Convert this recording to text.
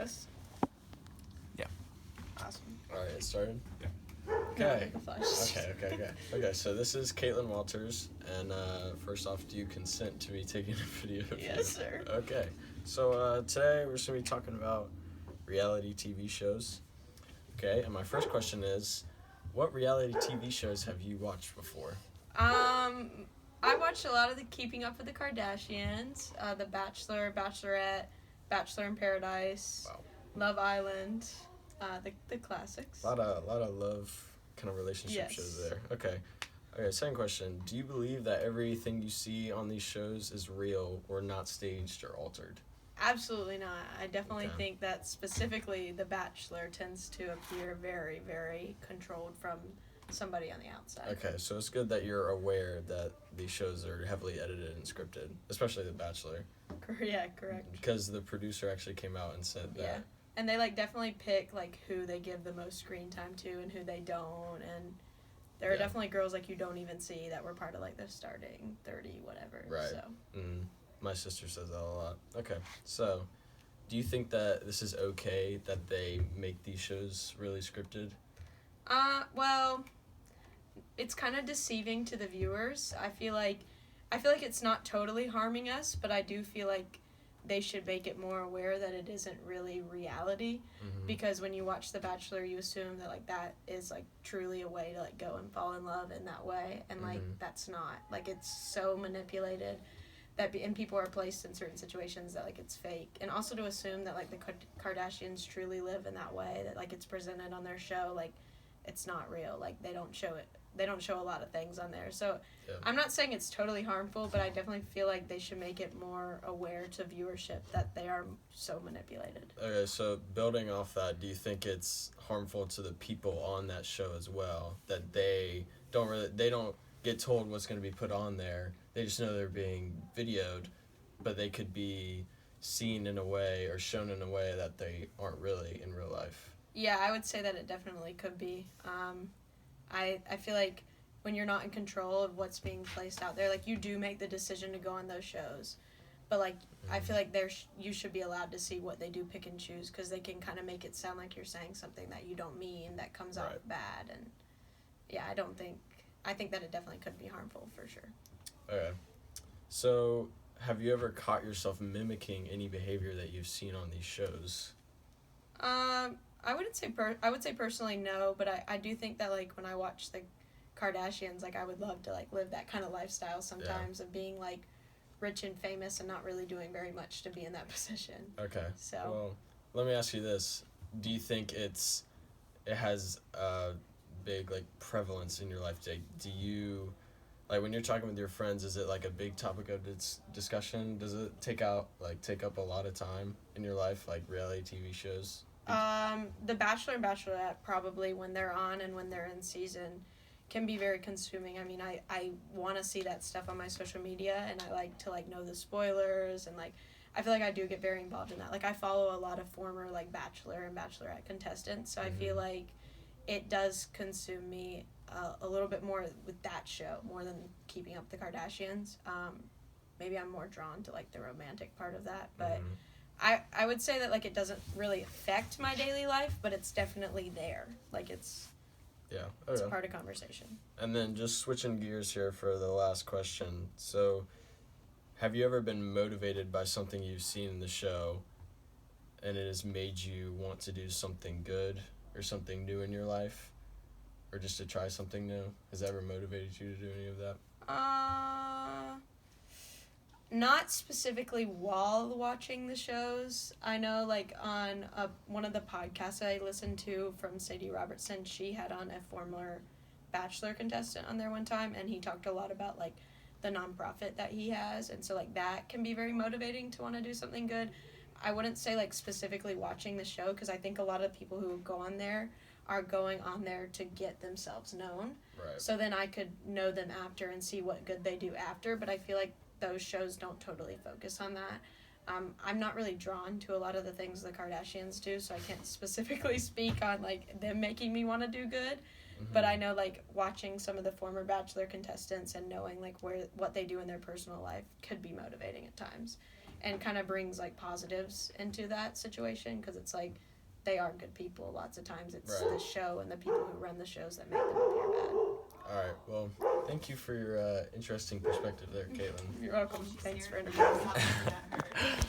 this? Yeah. Awesome. All right, it started? Yeah. Okay. Okay. Okay, so this is Caitlin Walters, and first off, do you consent to me taking a video of you? Yes, sir. Okay, so today we're just going to be talking about reality TV shows. Okay, and my first question is, what reality TV shows have you watched before? I watched a lot of the Keeping Up with the Kardashians, The Bachelor, Bachelorette, Bachelor in Paradise, Wow. Love Island, the classics. A lot of love kind of relationship shows there. Okay, second question. Do you believe that everything you see on these shows is real or not staged or altered? Absolutely not. I definitely think that specifically The Bachelor tends to appear very, very controlled from somebody on the outside. Okay, so it's good that you're aware that these shows are heavily edited and scripted, especially The Bachelor. Yeah, correct. Because the producer actually came out and said that. Yeah, and they definitely pick who they give the most screen time to and who they don't, and there are definitely girls you don't even see that were part of the starting 30 whatever. Right. So. My sister says that a lot. Okay, so do you think that this is okay that they make these shows really scripted? Well, it's kind of deceiving to the viewers. I feel like it's not totally harming us, but I do feel like they should make it more aware that it isn't really reality. Mm-hmm. Because when you watch The Bachelor, you assume that that is truly a way to go and fall in love in that way, and that's not. It's so manipulated and people are placed in certain situations that it's fake, and also to assume that the Kardashians truly live in that way, that it's presented on their show, it's not real. They don't show it. They don't show a lot of things on there. So I'm not saying it's totally harmful, but I definitely feel like they should make it more aware to viewership that they are so manipulated. Okay, so building off that, do you think it's harmful to the people on that show as well, that they don't get told what's going to be put on there? They just know they're being videoed, but they could be seen in a way or shown in a way that they aren't really in real life. Yeah, I would say that it definitely could be. I feel like when you're not in control of what's being placed out there, you do make the decision to go on those shows. But, I feel like you should be allowed to see what they do pick and choose, because they can kind of make it sound like you're saying something that you don't mean, that comes out bad. And, yeah, I think that it definitely could be harmful, for sure. Okay. So, have you ever caught yourself mimicking any behavior that you've seen on these shows? I would say personally no, but I do think that when I watch the Kardashians, I would love to live that kind of lifestyle sometimes of being rich and famous and not really doing very much to be in that position. Okay. So well, let me ask you this: do you think it has a big prevalence in your life? Do you when you're talking with your friends, is it a big topic of discussion? Does it take up a lot of time in your life, reality TV shows? The Bachelor and Bachelorette, probably when they're on and when they're in season, can be very consuming. I mean, I want to see that stuff on my social media, and I like to know the spoilers, and I feel like I do get very involved in that. I follow a lot of former Bachelor and Bachelorette contestants, so I feel like it does consume me a little bit more with that show, more than Keeping Up with the Kardashians. Maybe I'm more drawn to the romantic part of that, but I would say that it doesn't really affect my daily life, but it's definitely there. It's a part of conversation. And then just switching gears here for the last question. So, have you ever been motivated by something you've seen in the show, and it has made you want to do something good or something new in your life, or just to try something new? Has that ever motivated you to do any of that? Not specifically while watching the shows. I know, on one of the podcasts I listened to from Sadie Robertson, she had on a former Bachelor contestant on there one time, and he talked a lot about, the nonprofit that he has, and so, that can be very motivating to want to do something good. I wouldn't say, specifically watching the show, because I think a lot of people who go on there are going on there to get themselves known. Right. So then I could know them after and see what good they do after, but I feel like those shows don't totally focus on that. I'm not really drawn to a lot of the things the Kardashians do, so I can't specifically speak on them making me want to do good. But I know watching some of the former Bachelor contestants and knowing what they do in their personal life could be motivating at times. and kind of brings like positives into that situation, because it's like they are good people. Lots of times it's Right. the show and the people who run the shows that make them appear bad. All right. Well, thank you for your interesting perspective there, Caitlin. You're welcome. She's Thanks for staring at interviewing me. me. How much did that hurt?